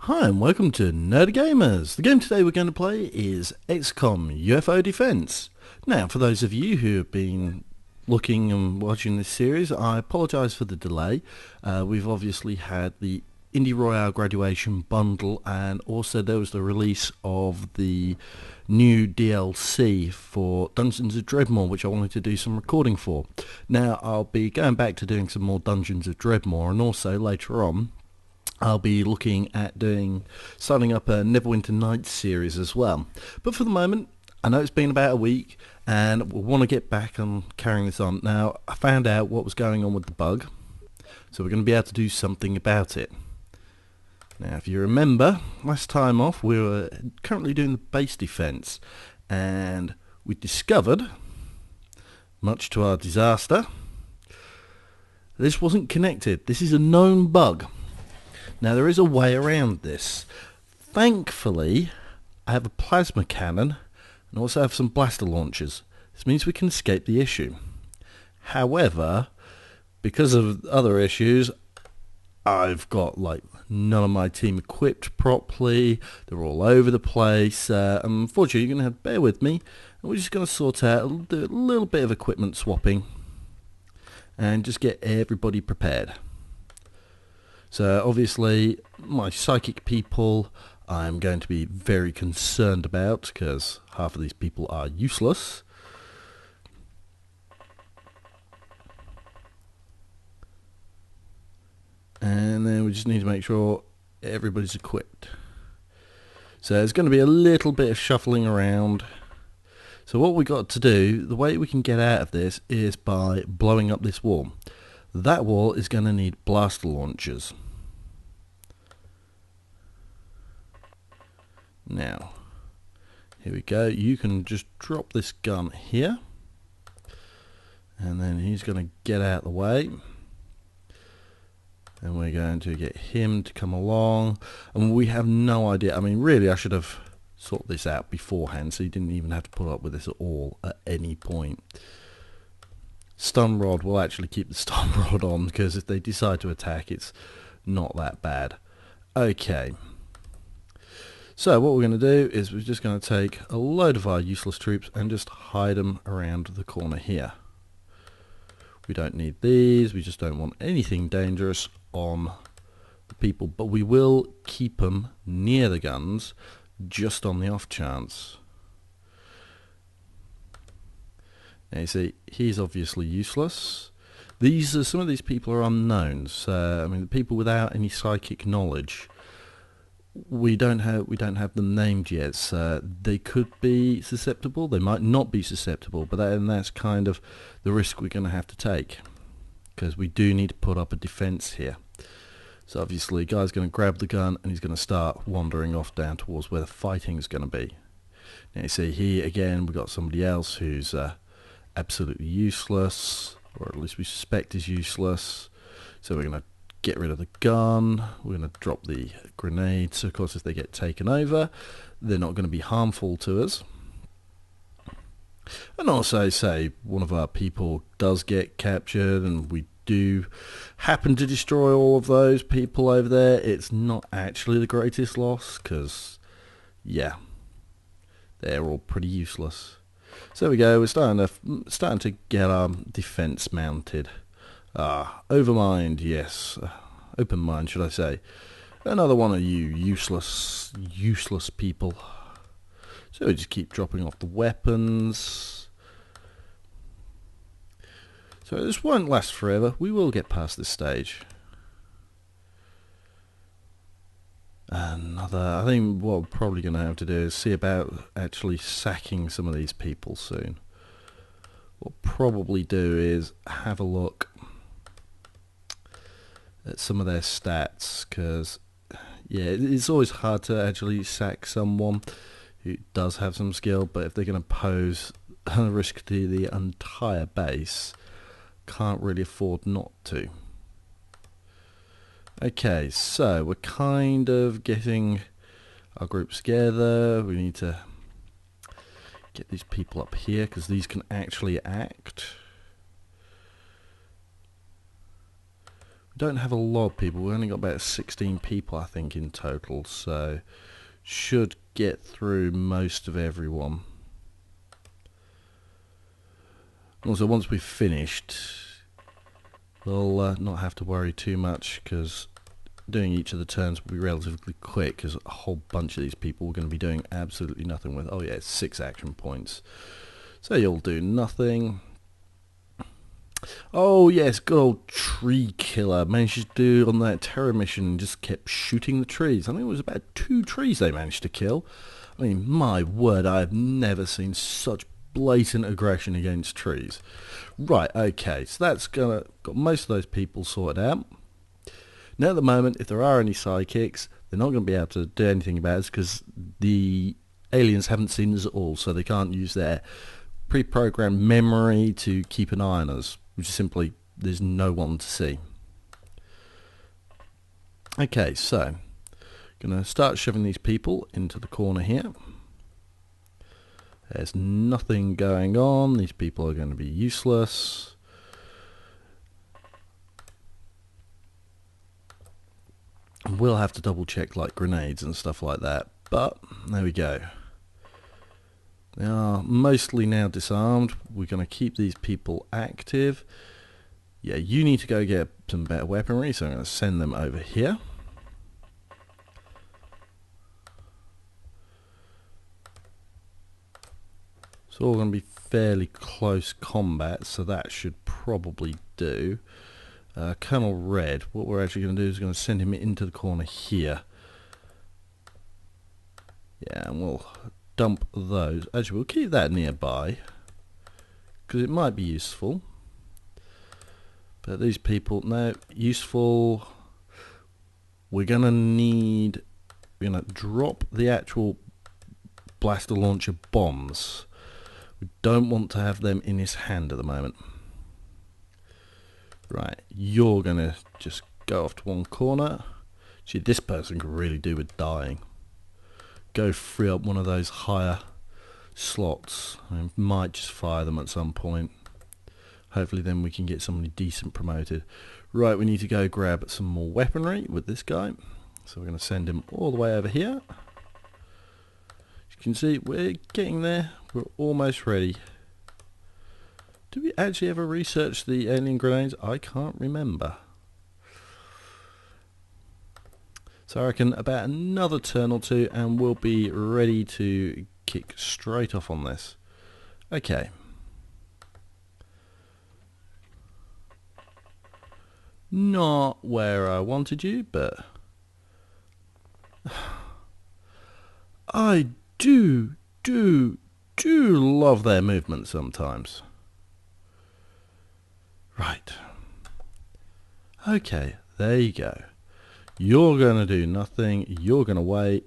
Hi and welcome to Nerdy Gamers. The game today we're going to play is XCom UFO Defense. Now, for those of you who have been looking and watching this series, I apologise for the delay. We've obviously had the Indie Royale graduation bundle, and also there was the release of the new DLC for Dungeons of Dreadmore, which I wanted to do some recording for. Now, I'll be going back to doing some more Dungeons of Dreadmore, and also later on I'll be looking at starting up a Neverwinter Nights series as well. But for the moment, I know it's been about a week and we want to get back on carrying this on. Now, I found out what was going on with the bug, so we're going to be able to do something about it. Now, if you remember, last time off we were currently doing the base defense, and we discovered, much to our disaster, this wasn't connected. This is a known bug. Now, there is a way around this. Thankfully, I have a plasma cannon and also have some blaster launchers. This means we can escape the issue. However, because of other issues, I've got none of my team equipped properly. They're all over the place. Unfortunately, you're going to have to bear with me. We're just going to sort out, do a little bit of equipment swapping and just get everybody prepared. So obviously my psychic people I'm going to be very concerned about, because half of these people are useless. And then we just need to make sure everybody's equipped. So there's going to be a little bit of shuffling around. So what we got to do, the way we can get out of this is by blowing up this wall. That wall is going to need blaster launchers. Now, here we go. You can just drop this gun here, and then he's going to get out of the way, and we're going to get him to come along. And we have no idea. I mean, really, I should have sorted this out beforehand, so you didn't even have to put up with this at all at any point. Stun rod will actually keep the stun rod on, because if they decide to attack, it's not that bad. Okay. So what we're going to do is we're just going to take a load of our useless troops and just hide them around the corner here. We don't need these. We just don't want anything dangerous on the people, but we will keep them near the guns just on the off chance. Now you see, he's obviously useless. Some of these people are unknowns. I mean, the people without any psychic knowledge, we don't have them named yet. So they could be susceptible. They might not be susceptible, but that's kind of the risk we're going to have to take, because we do need to put up a defense here. So obviously, guy's going to grab the gun and he's going to start wandering off down towards where the fighting is going to be. Now you see here again, we've got somebody else who's absolutely useless, or at least we suspect is useless. So we're going to get rid of the gun. We're going to drop the grenades. So of course, if they get taken over, they're not going to be harmful to us. And also, say one of our people does get captured and we do happen to destroy all of those people over there, it's not actually the greatest loss, because yeah, they're all pretty useless. So there we go. We're starting to get our defense mounted. Overmind, yes. Open mind, should I say. Another one of you useless people. So we just keep dropping off the weapons. So this won't last forever. We will get past this stage. I think what we're probably going to have to do is see about actually sacking some of these people soon. What we'll probably do is have a look at some of their stats, because yeah, it's always hard to actually sack someone who does have some skill, but if they're going to pose a risk to the entire base, can't really afford not to. Okay, so we're kind of getting our groups together. We need to get these people up here, because these can actually act. don't have a lot of people. We've only got about 16 people, I think, in total, so should get through most of everyone. Also, once we've finished, we'll not have to worry too much, because doing each of the turns will be relatively quick, because a whole bunch of these people we're going to be doing absolutely nothing with. Oh yeah, it's 6 action points. So you'll do nothing. Oh yes, good old tree killer. Managed to do on that terror mission and just kept shooting the trees. I think it was about 2 trees they managed to kill. I mean, my word, I have never seen such blatant aggression against trees. Right, okay, so that's got most of those people sorted out. Now at the moment, if there are any sidekicks, they're not going to be able to do anything about it because the aliens haven't seen us at all, so they can't use their pre-programmed memory to keep an eye on us, which is simply there's no one to see. Okay, so going to start shoving these people into the corner here. There's nothing going on. These people are going to be useless. We'll have to double check like grenades and stuff like that, but there we go. They are mostly now disarmed. We're going to keep these people active. Yeah, you need to go get some better weaponry, so I'm going to send them over here. It's all going to be fairly close combat, so that should probably do. Colonel Red, what we're actually going to do is going to send him into the corner here. Yeah, and we'll dump those. Actually, we'll keep that nearby because it might be useful. But these people, no, useful. We're going to drop the actual blaster launcher bombs. We don't want to have them in his hand at the moment. Right, you're going to just go off to one corner. See, this person could really do with dying. Go free up one of those higher slots. I might just fire them at some point. Hopefully then we can get somebody decent promoted. Right, we need to go grab some more weaponry with this guy. So we're going to send him all the way over here. As you can see, we're getting there. We're almost ready. Did we actually ever research the alien grenades? I can't remember. So I reckon about another turn or two and we'll be ready to kick straight off on this. Okay. Not where I wanted you, but I do love their movement sometimes. Right. Okay, there you go. You're going to do nothing. You're going to wait.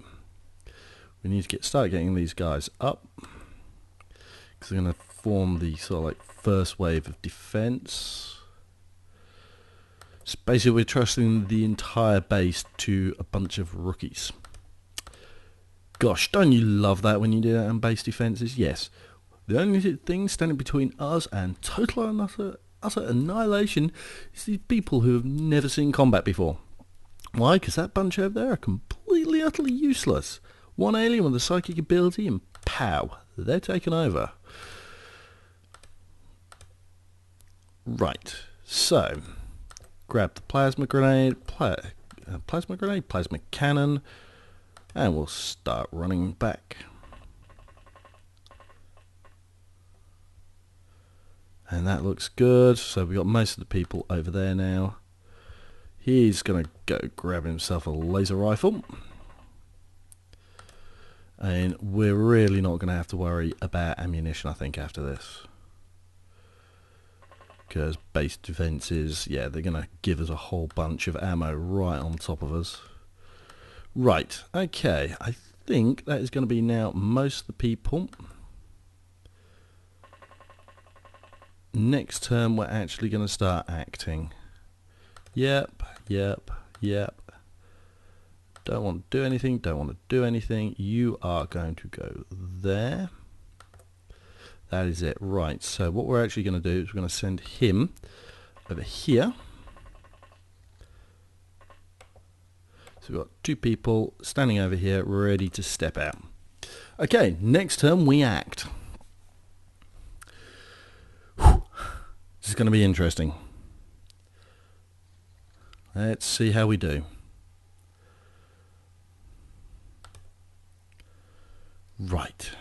We need to start getting these guys up. Because they're going to form the sort of like first wave of defense. So basically we're trusting the entire base to a bunch of rookies. Gosh, don't you love that when you do that on base defenses? Yes. The only thing standing between us and total and utter annihilation is these people who have never seen combat before. Why? Because that bunch over there are completely, utterly useless. One alien with a psychic ability and pow, they're taken over. Right, so grab the plasma grenade, plasma cannon, and we'll start running back. And that looks good. So we got most of the people over there now. He's going to go grab himself a laser rifle. And we're really not going to have to worry about ammunition, I think, after this. Because base defenses, yeah, they're going to give us a whole bunch of ammo right on top of us. Right, okay. I think that is going to be now most of the people. Next term we're actually going to start acting. Yep. Don't want to do anything. You are going to go there. That is it. Right, so what we're actually going to do is we're going to send him over here. So we've got two people standing over here ready to step out. Okay, next turn we act. Whew. This is going to be interesting. Let's see how we do. Right.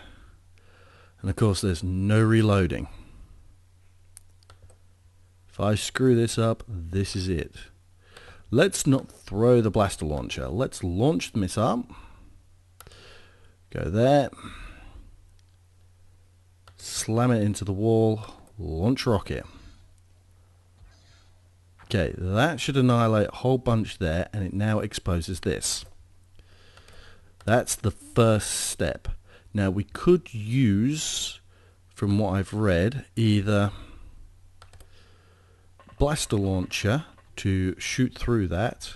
And of course there's no reloading. If I screw this up, this is it. Let's not throw the blaster launcher. Let's launch the missile. Go there. Slam it into the wall. Launch rocket. Okay, that should annihilate a whole bunch there, and it now exposes this. That's the first step. Now we could use, from what I've read, either blaster launcher to shoot through that,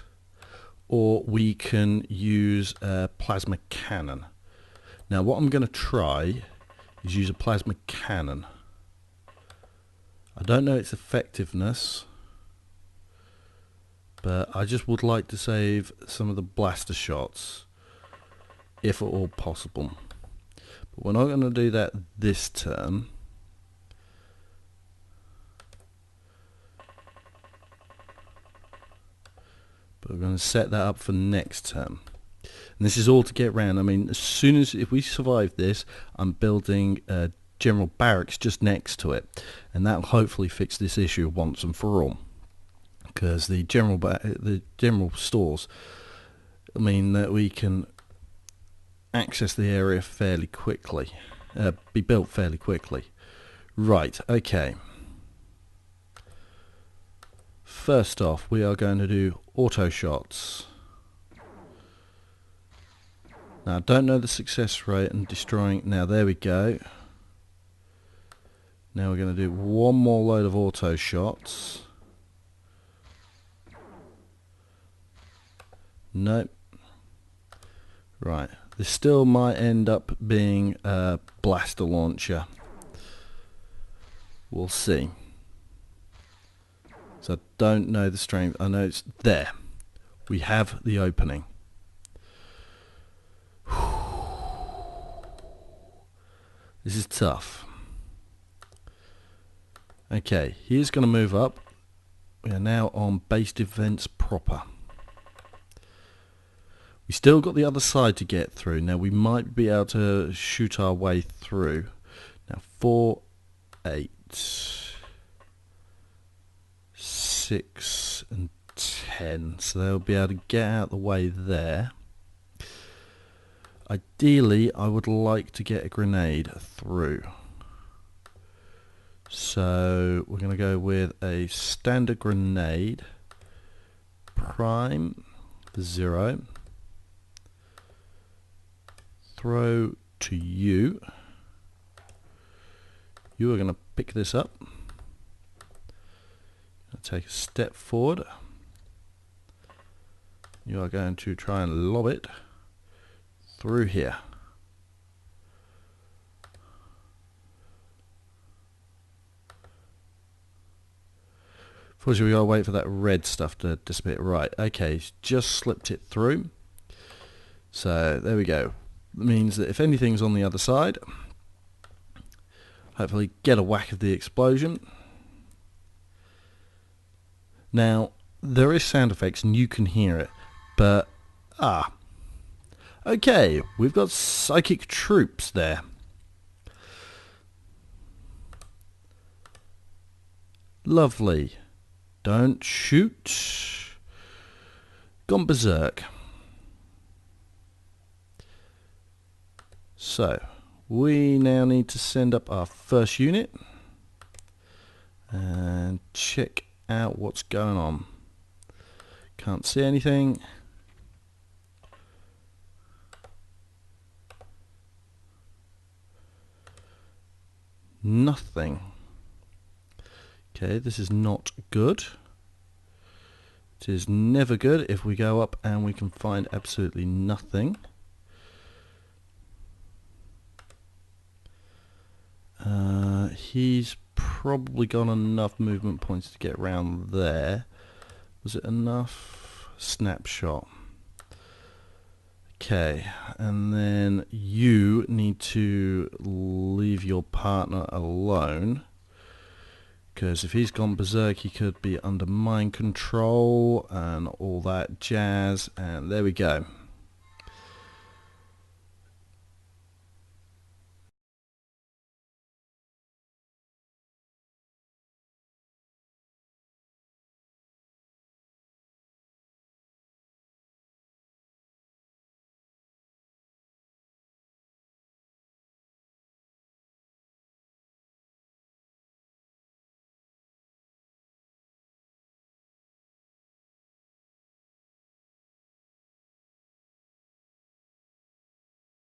or we can use a plasma cannon. Now what I'm going to try is use a plasma cannon. I don't know its effectiveness, but I just would like to save some of the blaster shots if at all possible. But we're not going to do that this turn. But we're going to set that up for next turn. And this is all to get round. I mean, as soon as, if we survive this, I'm building a general barracks just next to it. And that will hopefully fix this issue once and for all. Because the general stores, I mean, that we can access the area fairly quickly, be built fairly quickly. Right, okay. First off, we are going to do auto shots. Now, I don't know the success rate and destroying. Now, there we go. Now we're going to do one more load of auto shots. Nope. Right. This still might end up being a blaster launcher. We'll see. So I don't know the strength. I know it's there. We have the opening. This is tough. Okay, he's going to move up. We are now on base defense proper. We still got the other side to get through. Now we might be able to shoot our way through. Now 4, 8, 6 and 10. So they'll be able to get out the way there. Ideally I would like to get a grenade through. So we're going to go with a standard grenade. Prime 0. Throw to you. You are going to pick this up. Take a step forward. You are going to try and lob it through here. Unfortunately, we gotta wait for that red stuff to disappear. Right, okay, just slipped it through. So there we go. That means that if anything's on the other side, hopefully get a whack of the explosion. Now, there is sound effects and you can hear it, but okay, we've got psychic troops there. Lovely. Don't shoot. Gone berserk. So, we now need to send up our first unit and check out what's going on. Can't see anything. Nothing. Okay, this is not good. It is never good if we go up and we can find absolutely nothing. He's probably got enough movement points to get around there. Was it enough? Snapshot. Okay, and then you need to leave your partner alone, because if he's gone berserk he could be under mind control and all that jazz. And there we go.